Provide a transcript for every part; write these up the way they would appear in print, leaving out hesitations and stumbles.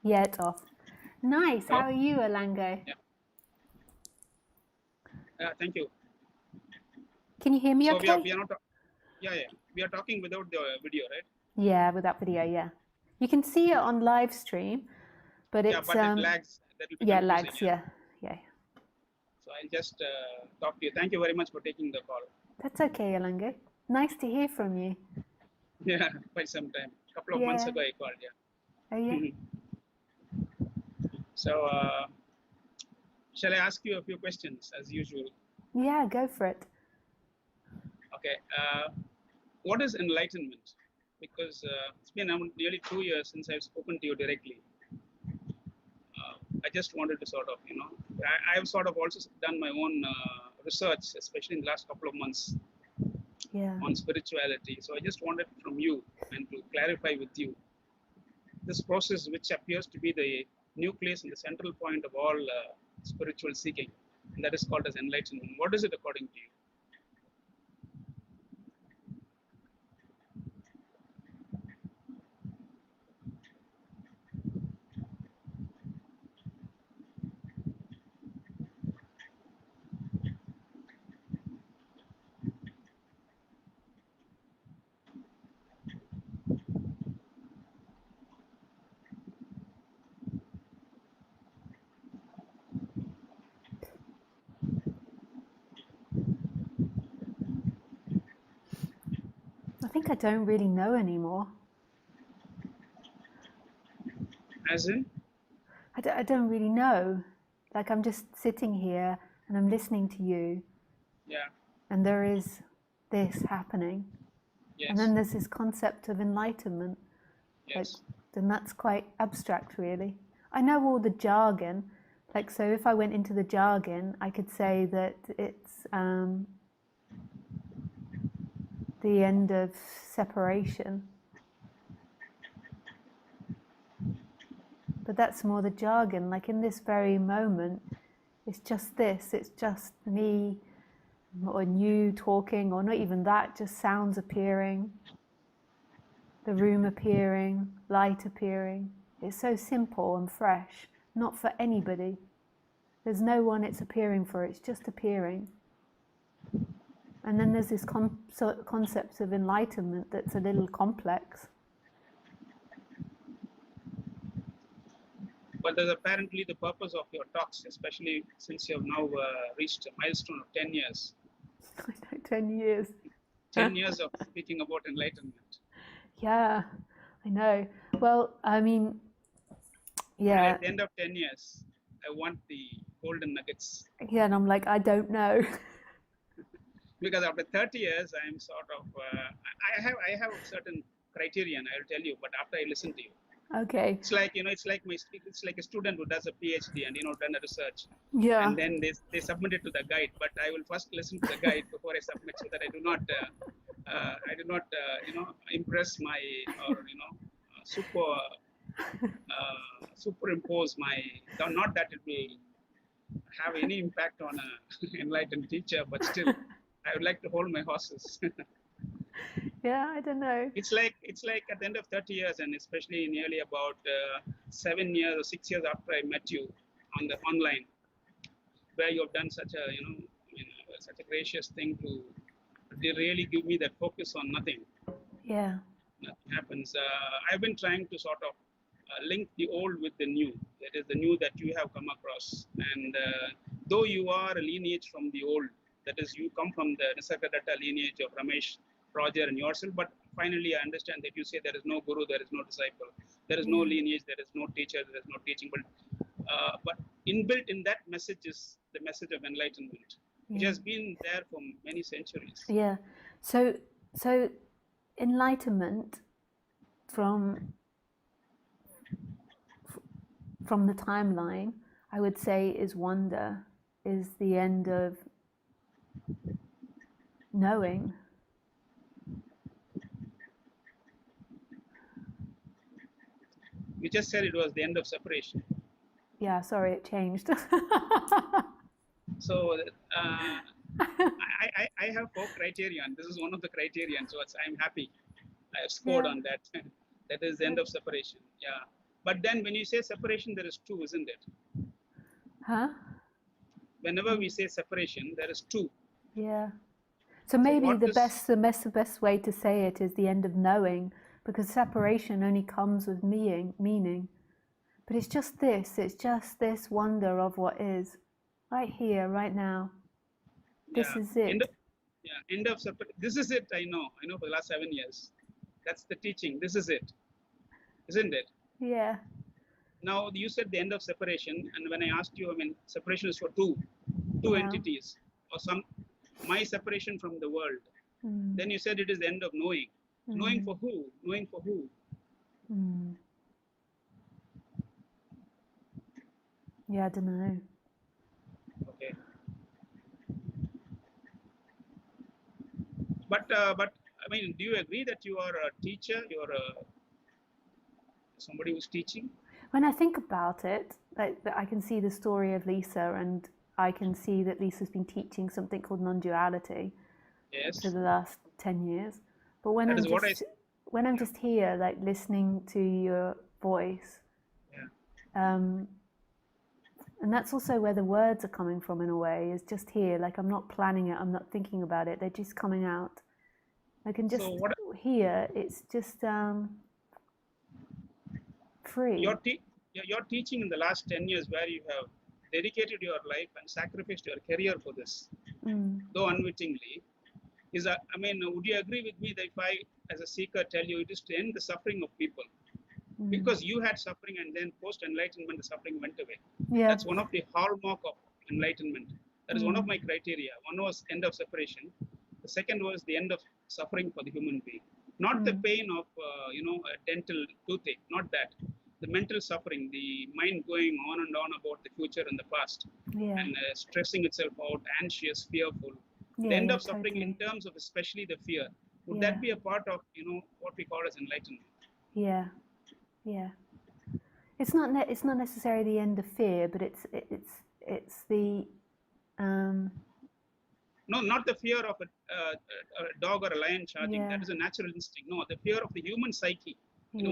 Yeah, it's off. Nice. Hello? How are you, Ilangho? Yeah. Thank you. Can you hear me So okay? we are not. Yeah. We are talking without the video, right? Yeah, with that video, yeah. You can see it on live stream, but Yeah, it's but it lags. That will be yeah, confusing. lags, yeah. So I'll just talk to you. Thank you very much for taking the call. That's okay, Ilangho. Nice to hear from you. Yeah, quite some time. A couple of months ago I called. Yeah. Oh yeah. So shall I ask you a few questions as usual? Yeah, go for it. Okay. What is enlightenment? Because it's been nearly 2 years since I've spoken to you directly. I just wanted to sort of, I've sort of also done my own research, especially in the last couple of months on spirituality. So I just wanted from you and to clarify with you this process, which appears to be the nucleus and the central point of all spiritual seeking, and that is called as enlightenment. What is it according to you? I think I don't really know anymore. As in? I don't really know. Like, I'm just sitting here and I'm listening to you. Yeah. And there is this happening. Yes. And then there's this concept of enlightenment. Yes. Like, then that's quite abstract, really. I know all the jargon. Like, so if I went into the jargon, I could say that it's the end of separation. But that's more the jargon. Like, in this very moment, it's just this. It's just me or you talking, or not even that, just sounds appearing, the room appearing, light appearing. It's so simple and fresh, not for anybody. There's no one it's appearing for, it's just appearing. And then there's this concept of enlightenment that's a little complex. But that's apparently the purpose of your talks, especially since you have now reached a milestone of 10 years. 10 years. 10 years of speaking about enlightenment. Yeah, I know. Well, I mean, yeah. And at the end of 10 years, I want the golden nuggets. Yeah, and I'm like, I don't know. Because after 30 years, I'm sort of, I have a certain criterion, I'll tell you, but after I listen to you. Okay. It's like, it's like a student who does a PhD and, done a research. Yeah. And then they submit it to the guide, but I will first listen to the guide before I submit, so that I do not, impress my, or, superimpose my, not that it will have any impact on an enlightened teacher, but still, I would like to hold my horses. Yeah, I don't know. It's like at the end of 30 years, and especially nearly about 7 years or 6 years after I met you on the online, where you have done such a such a gracious thing to really give me that focus on nothing. Yeah. Nothing happens. I've been trying to sort of link the old with the new. That is the new that you have come across. And though you are a lineage from the old, that is, you come from the Nisargadatta lineage of Ramesh, Roger, and yourself. But finally, I understand that you say there is no guru, there is no disciple, there is no lineage, there is no teacher, there is no teaching. But inbuilt in that message is the message of enlightenment, which has been there for many centuries. Yeah. So enlightenment from the timeline, I would say, is wonder, is the end of knowing. You just said it was the end of separation. Yeah, sorry, it changed. So I have 4 criterion. This is one of the criterion. So I'm happy. I have scored on that. That is the end of separation. Yeah. But then when you say separation, there is two, isn't it? Huh? Whenever we say separation, there is two. Yeah. So So maybe what the is, best way to say it is the end of knowing, because separation only comes with meaning. But it's just this wonder of what is, right here, right now. This yeah, is it. end of this is it. I know for the last 7 years. That's the teaching. This is it, isn't it? Yeah. Now you said the end of separation, and when I asked you, I mean, separation is for two Yeah. entities, or my separation from the world. Mm. Then you said it is the end of knowing. Knowing for who? Knowing for who? Mm. Yeah, I don't know. Okay. But I mean, do you agree that you are a teacher? You're somebody who's teaching? When I think about it, like I can see the story of Lisa, and I can see that Lisa's been teaching something called non-duality Yes. for the last 10 years. But when That I'm is what I. just here, like listening to your voice, Yeah. and that's also where the words are coming from in a way, is just here. Like I'm not planning it, I'm not thinking about it. They're just coming out. I can just hear. It's just free. Your teaching in the last 10 years, where you have dedicated your life and sacrificed your career for this, though unwittingly, is I mean, would you agree with me that if I, as a seeker, tell you it is to end the suffering of people? Because you had suffering, and then post enlightenment, the suffering went away. Yeah. That's one of the hallmark of enlightenment. That is one of my criteria. One was end of separation. The second was the end of suffering for the human being. Not the pain of a dental toothache. Not that. The mental suffering, the mind going on and on about the future and the past, and stressing itself out, anxious, fearful. The end of suffering, totally. in terms of especially the fear. Would that be a part of what we call as enlightenment? Yeah. Yeah. It's not necessarily the end of fear, but it's the No, not the fear of a dog or a lion charging. That is a natural instinct. No, the fear of the human psyche.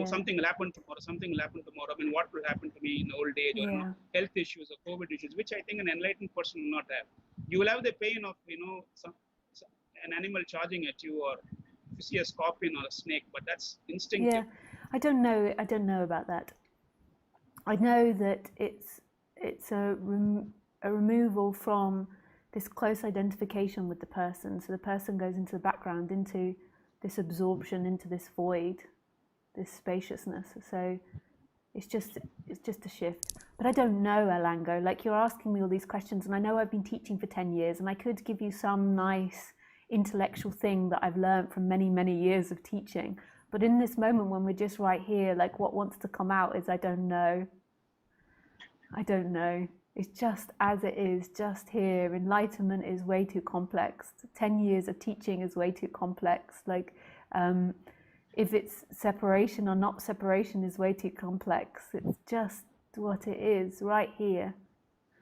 Something will happen tomorrow. Something will happen tomorrow. I mean, what will happen to me in old age, or health issues or COVID issues, which I think an enlightened person will not have. You will have the pain of an animal charging at you, or if you see a scorpion or a snake, but that's instinctive. Yeah, I don't know about that. I know that it's a removal from this close identification with the person. So the person goes into the background, into this absorption, into this void, this spaciousness. So it's just a shift. But I don't know, Ilangho. Like, you're asking me all these questions, and I know I've been teaching for 10 years, and I could give you some nice intellectual thing that I've learned from many, many years of teaching. But in this moment, when we're just right here, like, what wants to come out is I don't know. I don't know. It's just as it is, just here. Enlightenment is way too complex. 10 years of teaching is way too complex. Like, if it's separation or not separation is way too complex. It's just what it is right here.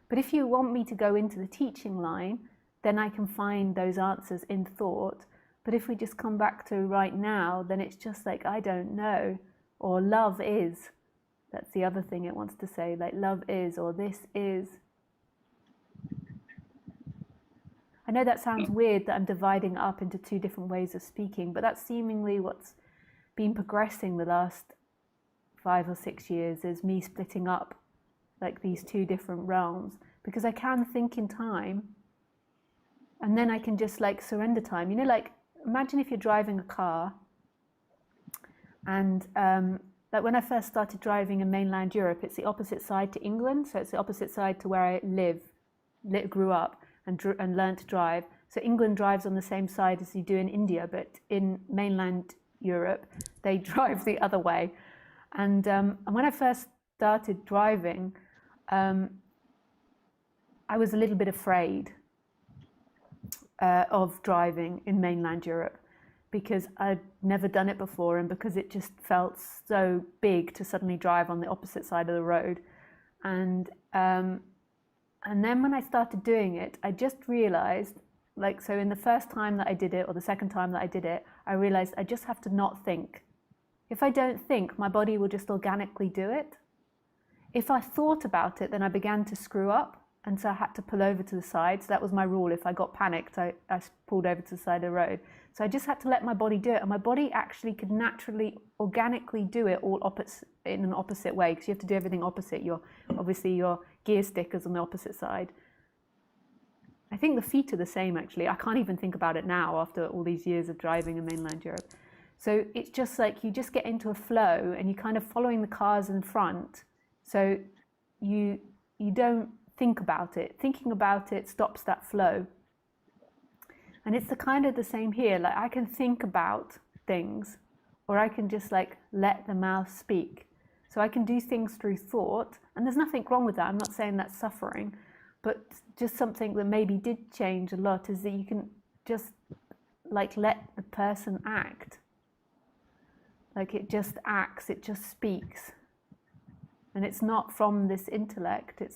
But if you want me to go into the teaching line, then I can find those answers in thought. But if we just come back to right now, then it's just like, I don't know, or love is. That's the other thing it wants to say, like love is, or this is. I know that sounds weird that I'm dividing up into two different ways of speaking, but that's seemingly what's been progressing the last 5 or 6 years, is me splitting up like these two different realms, because I can think in time, and then I can just like surrender time. Like, imagine if you're driving a car, and like when I first started driving in mainland Europe, it's the opposite side to England, so it's the opposite side to where I grew up and learned to drive. So England drives on the same side as you do in India, but in mainland Europe, they drive the other way. And when I first started driving, I was a little bit afraid of driving in mainland Europe, because I'd never done it before, and because it just felt so big to suddenly drive on the opposite side of the road. And then when I started doing it, I just realized, like, so in the first time that I did it, or the second time that I did it, I realized I just have to not think. If I don't think, my body will just organically do it. if I thought about it, then I began to screw up. And so I had to pull over to the side. So that was my rule. If I got panicked, I pulled over to the side of the road. So I just had to let my body do it. And my body actually could naturally, organically do it all in an opposite way, because you have to do everything opposite. Obviously, your gear sticker's on the opposite side. I think the feet are the same, actually. I can't even think about it now after all these years of driving in mainland Europe. So it's just like you just get into a flow and you're kind of following the cars in front. So you don't think about it. Thinking about it stops that flow. And it's the same here. Like I can think about things, or I can just like let the mouth speak. So I can do things through thought, and there's nothing wrong with that. I'm not saying that's suffering, but just something that maybe did change a lot is that you can just like let the person act. Like it just acts, it just speaks. And it's not from this intellect, it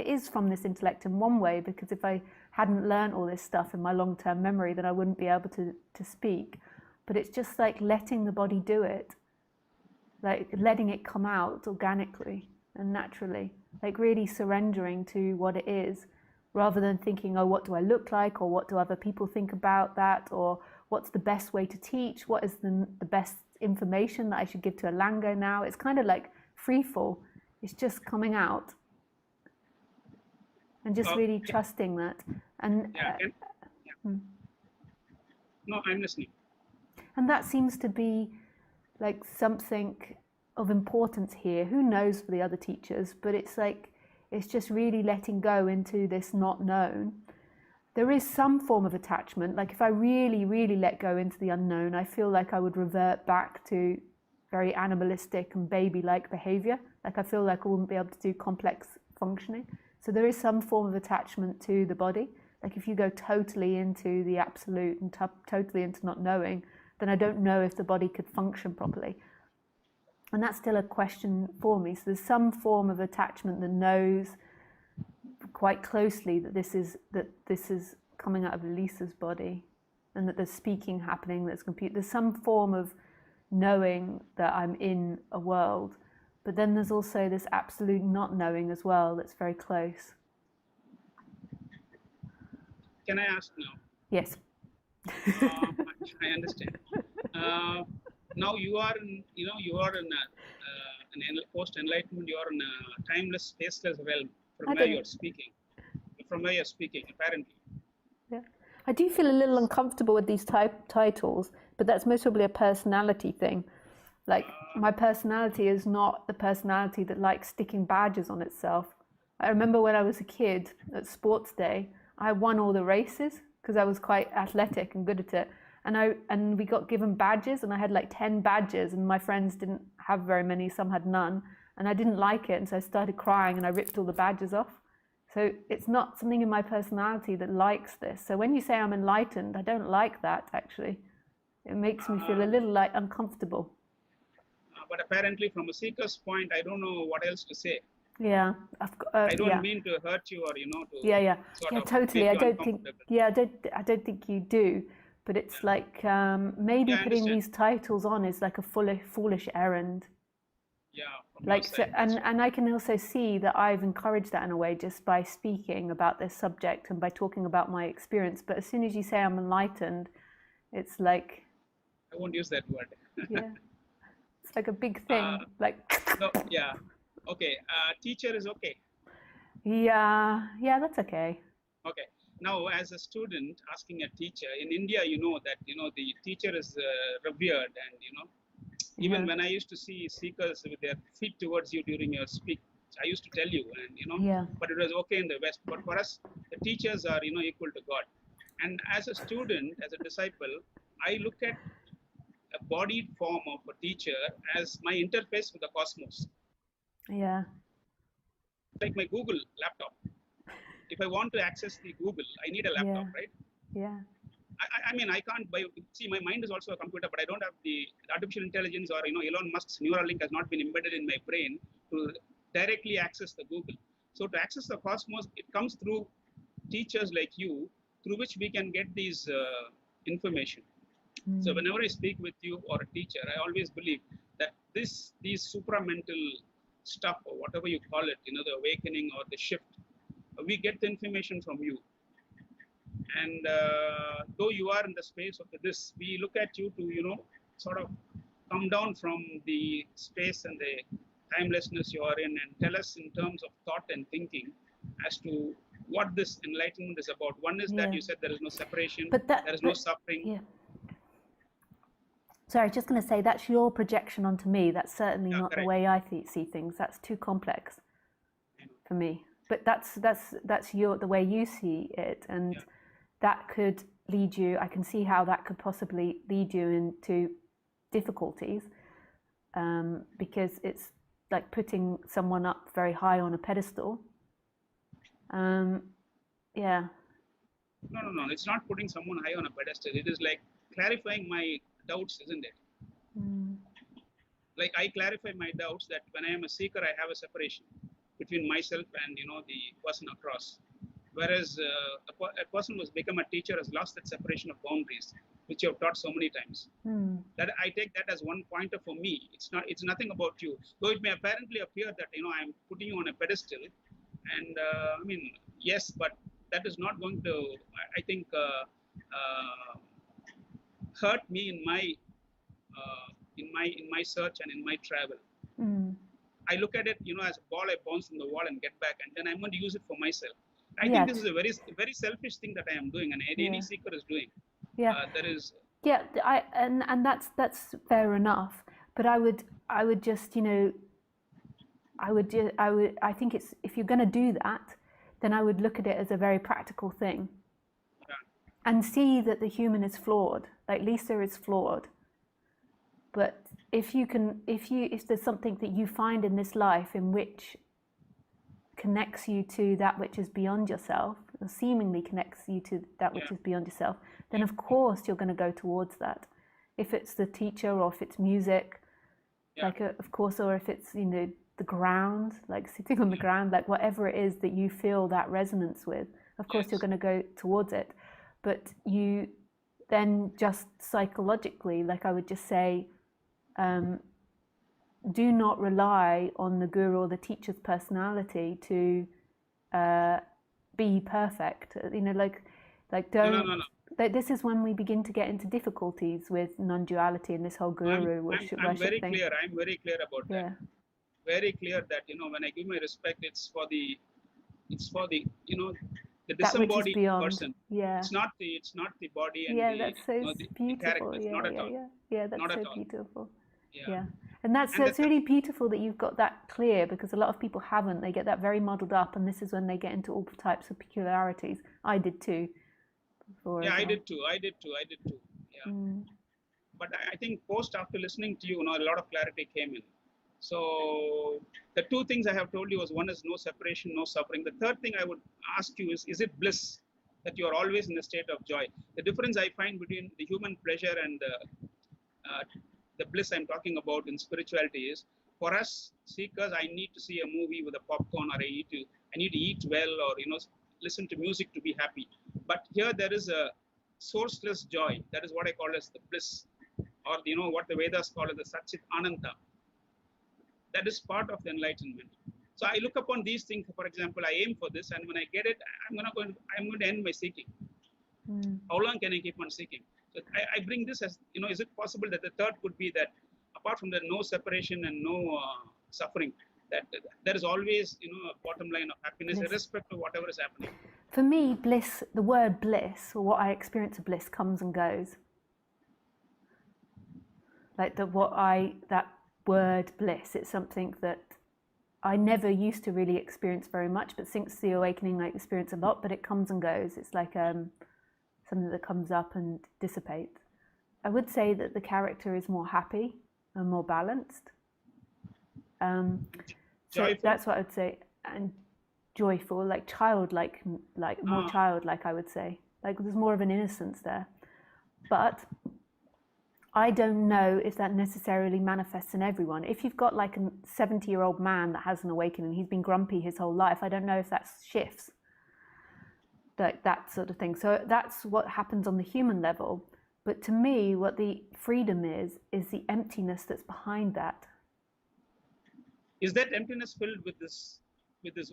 is from this intellect in one way, because if I hadn't learned all this stuff in my long-term memory, then I wouldn't be able to speak. But it's just like letting the body do it, like letting it come out organically and naturally, like really surrendering to what it is, rather than thinking, oh, what do I look like, or what do other people think about that, or what's the best way to teach, what is the best information that I should give to Ilangho now. It's kind of like free fall. It's just coming out and just really trusting that. And no, I'm listening. And that seems to be like something of importance here. Who knows for the other teachers, but it's like it's just really letting go into this not known. There is some form of attachment. Like if I really, really let go into the unknown, I feel like I would revert back to very animalistic and baby-like behavior. Like I feel like I wouldn't be able to do complex functioning. So there is some form of attachment to the body. Like if you go totally into the absolute and totally into not knowing, then I don't know if the body could function properly. And that's still a question for me. So there's some form of attachment that knows quite closely that this is coming out of Lisa's body, and that there's speaking happening, there's some form of knowing that I'm in a world, but then there's also this absolute not knowing as well that's very close. Can I ask now? Yes. I understand. Now you are in an post-enlightenment. You are in a timeless, spaceless realm from where you're speaking. Apparently. Yeah. I do feel a little uncomfortable with these titles, but that's most probably a personality thing. Like my personality is not the personality that likes sticking badges on itself. I remember when I was a kid at sports day, I won all the races because I was quite athletic and good at it. And we got given badges, and I had like 10 badges, and my friends didn't have very many, some had none, and I didn't like it, and so I started crying and I ripped all the badges off. So it's not something in my personality that likes this. So when you say I'm enlightened, I don't like that, actually. It makes me feel a little like uncomfortable. But apparently from a seeker's point, I don't know what else to say. Yeah. I don't mean to hurt you or, to totally. I don't think you do. But it's like maybe putting these titles on is like a foolish errand. Yeah. Like so, and I can also see that I've encouraged that in a way just by speaking about this subject and by talking about my experience. But as soon as you say I'm enlightened, it's like I won't use that word. Yeah, it's like a big thing. No, yeah. Okay. Teacher is okay. Yeah, that's okay. Okay. Now, as a student asking a teacher in India, that the teacher is revered, and even when I used to see seekers with their feet towards you during your speech, I used to tell you, and but it was okay in the West. But for us, the teachers are equal to God. And as a student, as a disciple, I look at a bodied form of a teacher as my interface with the cosmos. Yeah. Like my Google laptop. If I want to access the Google, I need a laptop, right? Yeah. I mean, I can't buy. See, my mind is also a computer, but I don't have the artificial intelligence, or Elon Musk's Neuralink has not been embedded in my brain to directly access the Google. So to access the cosmos, it comes through teachers like you, through which we can get these information. So whenever I speak with you or a teacher, I always believe that these supramental stuff or whatever you call it, the awakening or the shift, we get the information from you. And though you are in the space of this, we look at you to, sort of come down from the space and the timelessness you are in and tell us in terms of thought and thinking as to what this enlightenment is about. One is that you said there is no separation, there is no suffering. Yeah. Sorry, I was just going to say that's your projection onto me. That's certainly not correct. the way I see things. That's too complex for me. But that's the way you see it, and that could lead you. I can see how that could possibly lead you into difficulties, because it's like putting someone up very high on a pedestal. Yeah. No. It's not putting someone high on a pedestal. It is like clarifying my doubts, isn't it? Like I clarify my doubts that when I am a seeker, I have a separation between myself and the person across. Whereas a person who's become a teacher has lost that separation of boundaries, which you have taught so many times. That I take that as one pointer for me. It's nothing about you. Though it may apparently appear that I'm putting you on a pedestal, and I mean, yes, but that is not going to, I think, hurt me in my search and in my travel. I look at it, as a ball I bounce from the wall and get back, and then I'm going to use it for myself. I think this is a very, very selfish thing that I am doing, and any seeker is doing. There is. Yeah, and that's fair enough. But I would just, I think it's, if you're going to do that, then I would look at it as a very practical thing, and see that the human is flawed. Like Lisa is flawed. But if there's something that you find in this life in which connects you to that which is beyond yourself, or seemingly connects you to that which is beyond yourself, then of course you're going to go towards that. If it's the teacher, or if it's music, like of course, or if it's the ground, like sitting on the ground, like whatever it is that you feel that resonance with, of course you're going to go towards it. But you then just psychologically, like I would just say, do not rely on the guru or the teacher's personality to be perfect. Like don't. No. Like this is when we begin to get into difficulties with non-duality and this whole guru worship very thing. Clear. I'm very clear about that. Very clear that when I give my respect, it's for the the disembodied person. It's not the body and that's so the beautiful. characters. Not at all. That's not so at all. beautiful. And that's really beautiful that you've got that clear, because a lot of people haven't. They get that very muddled up, and this is when they get into all types of peculiarities. I did too. I did too. Yeah. But I think after listening to you, a lot of clarity came in. So the two things I have told you was, one is no separation, no suffering. The third thing I would ask you is it bliss, that you are always in a state of joy? The difference I find between the human pleasure and the bliss I'm talking about in spirituality is, for us seekers, I need to see a movie with a popcorn, or I need to eat well, or listen to music to be happy. But here there is a sourceless joy. That is what I call as the bliss, or what the Vedas call as the Satchit Ananta. That is part of the enlightenment. So I look upon these things. For example, I aim for this, and when I get it, I'm going to end my seeking. How long can I keep on seeking? So I bring this as, is it possible that the third could be that, apart from the no separation and no suffering, that there is always a bottom line of happiness, irrespective of whatever is happening? For me, bliss, the word bliss, or what I experience of bliss, comes and goes. Like that word bliss, it's something that I never used to really experience very much, but since the awakening I experience a lot, but it comes and goes. It's like something that comes up and dissipates. I would say that the character is more happy and more balanced. So that's what I'd say. And joyful, like childlike, like more childlike, I would say. Like there's more of an innocence there. But I don't know if that necessarily manifests in everyone. If you've got like a 70-year-old man that has an awakening, he's been grumpy his whole life, I don't know if that shifts. Like that sort of thing. So that's what happens on the human level. But to me, what the freedom is the emptiness that's behind that. Is that emptiness filled with this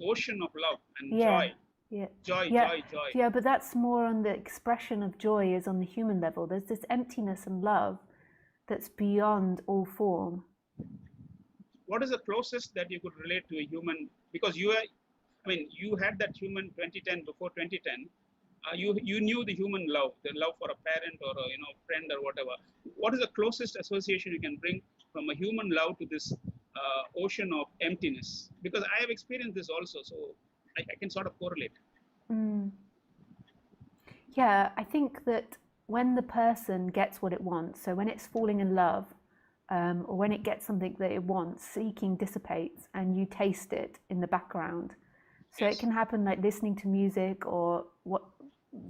ocean of love and Yeah, joy? yeah, Joy, yeah, joy, joy. yeah. But that's more on the expression of joy is on the human level. There's this emptiness and love that's beyond all form. What is the closest that you could relate to a human? Because you had that human 2010 before 2010. You knew the human love, the love for a parent or a friend or whatever. What is the closest association you can bring from a human love to this ocean of emptiness? Because I have experienced this also, so I can sort of correlate. Mm. Yeah, I think that when the person gets what it wants, so when it's falling in love, or when it gets something that it wants, seeking dissipates and you taste it in the background. So Yes. it can happen like listening to music or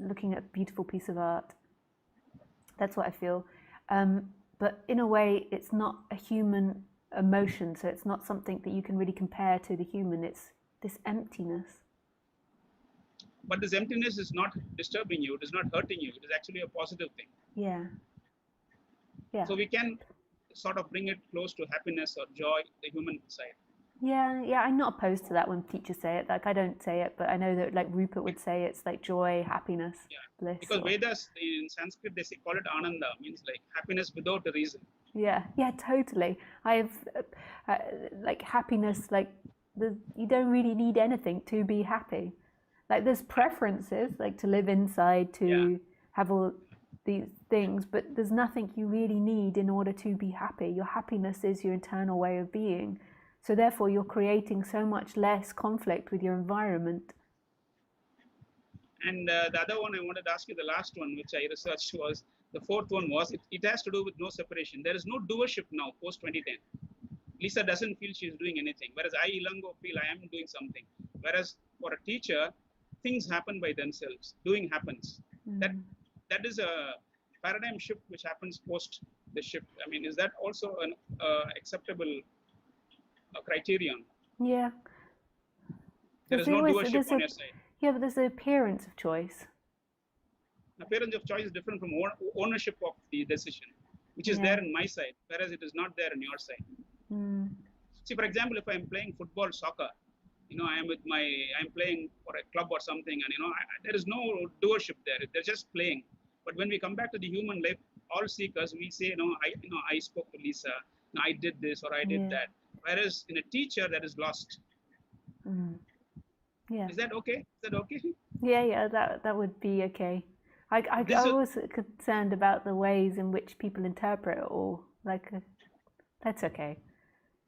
looking at a beautiful piece of art. That's what I feel. But in a way, it's not a human emotion, so it's not something that you can really compare to the human. It's this emptiness. But this emptiness is not disturbing you. It is not hurting you. It is actually a positive thing. Yeah. Yeah. So we can sort of bring it close to happiness or joy, the human side. Yeah, I'm not opposed to that when teachers say it. Like I don't say it, but I know that like Rupert would say it's like joy, happiness, bliss. Because Vedas in Sanskrit they call it ananda, means like happiness without a reason. Yeah, totally. I have like happiness. Like you don't really need anything to be happy. Like there's preferences, like to live inside, to have all these things, but there's nothing you really need in order to be happy. Your happiness is your internal way of being. So therefore, you're creating so much less conflict with your environment. And the other one I wanted to ask you, the last one, which I researched was, the fourth one was, it has to do with no separation. There is no doership now, post 2010. Lisa doesn't feel she's doing anything, whereas I, Ilangho, feel I am doing something. Whereas for a teacher, things happen by themselves. Doing happens. That is a paradigm shift which happens post the shift. I mean, is that also an acceptable criterion? Yeah. There is no doership on your side. Yeah, but there's the appearance of choice. Appearance of choice is different from ownership of the decision, which is there in my side, whereas it is not there in your side. See, for example, if I'm playing football, soccer, I'm playing for a club or something, and there is no doership there. They're just playing. But when we come back to the human life, all seekers, we say, I spoke to Lisa, I did this or I did that. Whereas in a teacher, that is lost. Yeah. Is that okay? Is that okay? Yeah, that would be okay. I was concerned about the ways in which people interpret it all. Like, that's okay.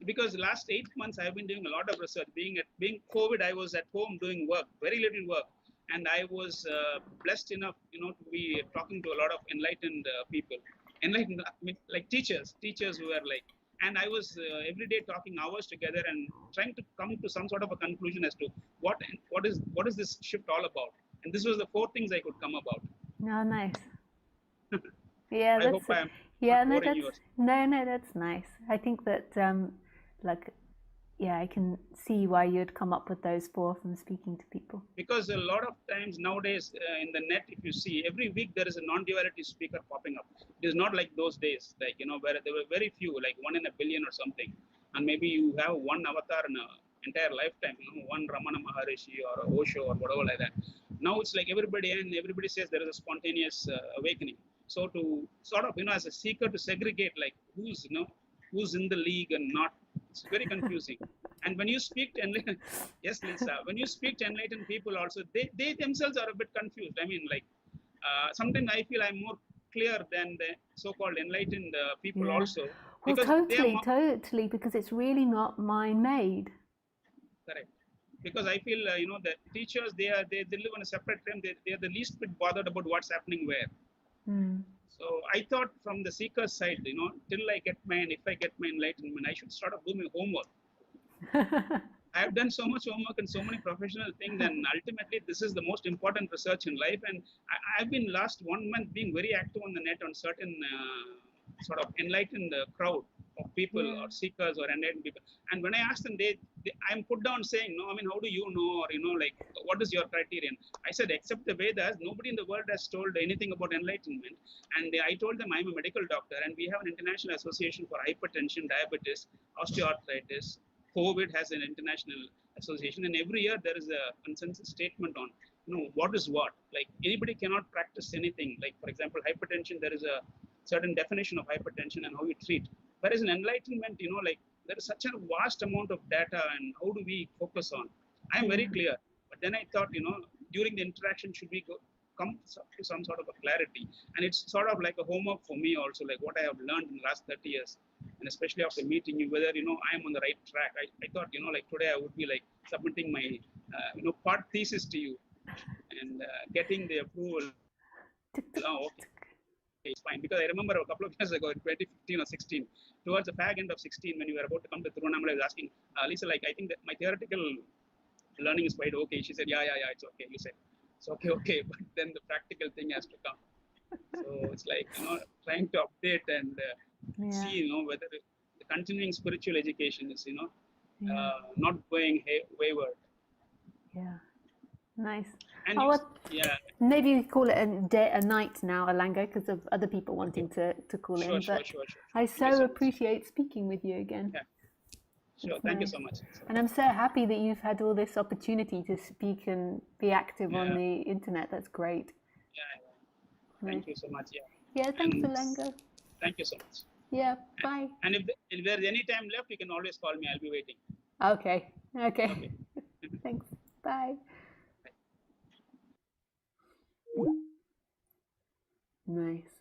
Because last 8 months I've been doing a lot of research. Being COVID, I was at home doing work, very little work, and I was blessed enough, to be talking to a lot of enlightened people, like teachers who were like, and I was every day talking hours together and trying to come to some sort of a conclusion as to what is this shift all about. And this was the 4 things I could come about. Oh, nice. Yeah, I hope I'm not boring yours. No, that's nice. I think that I can see why you'd come up with those 4 from speaking to people. Because a lot of times nowadays in the net, if you see, every week there is a non-duality speaker popping up. It is not like those days, like, where there were very few, like 1 in a billion or something. And maybe you have one avatar in an entire lifetime, one Ramana Maharishi or a Osho or whatever like that. Now it's like everybody says there is a spontaneous awakening. So to sort of, as a seeker, to segregate like who's in the league and not, it's very confusing. And when you speak to enlightened, yes, Lisa, when you speak to enlightened people also, they themselves are a bit confused. I mean, like, sometimes I feel I'm more clear than the so-called enlightened people also. Well, totally, because it's really not mind-made. Correct. Because I feel, the teachers, they live on a separate frame. They are the least bit bothered about what's happening where. So I thought from the seeker's side, till if I get my enlightenment, I should start off doing my homework. I have done so much homework and so many professional things, and ultimately this is the most important research in life. And I've been last 1 month being very active on the net on certain sort of enlightened crowd of people or seekers or enlightened people. And when I ask them, I'm put down saying, no, I mean, how do you know? Or, like, what is your criterion? I said, except the Vedas, nobody in the world has told anything about enlightenment. And I told them I'm a medical doctor and we have an international association for hypertension, diabetes, osteoarthritis, COVID has an international association, and every year there is a consensus statement on what is what. Like anybody cannot practice anything. Like for example, hypertension, there is a certain definition of hypertension and how you treat. Whereas in enlightenment, like there is such a vast amount of data, and how do we focus on? I'm very clear, but then I thought, during the interaction, should we come to some sort of a clarity? And it's sort of like a homework for me also, like what I have learned in the last 30 years, and especially after meeting you, whether I'm on the right track. I thought like today I would be like submitting my part thesis to you, and getting the approval. Okay, it's fine, because I remember a couple of years ago in 2015 or 16, towards the fag end of 16, when you were about to come to Tiruvannamalai, I was asking Lisa, like I think that my theoretical learning is quite okay. She said, yeah, it's okay. You said it's okay, but then the practical thing has to come. So it's like trying to update and see whether the continuing spiritual education is not going wayward. Yeah, nice. And maybe we call it a night now, Ilangho, because of other people wanting to call in. But sure. I so appreciate speaking with you again. Yeah. Sure, thank you so much. And I'm so happy that you've had all this opportunity to speak and be active on the internet. That's great. Thank you so much. Yeah, thanks, Ilangho. Thank you so much. Yeah, bye. And if there's any time left, you can always call me. I'll be waiting. Okay. Thanks. Bye. Nice.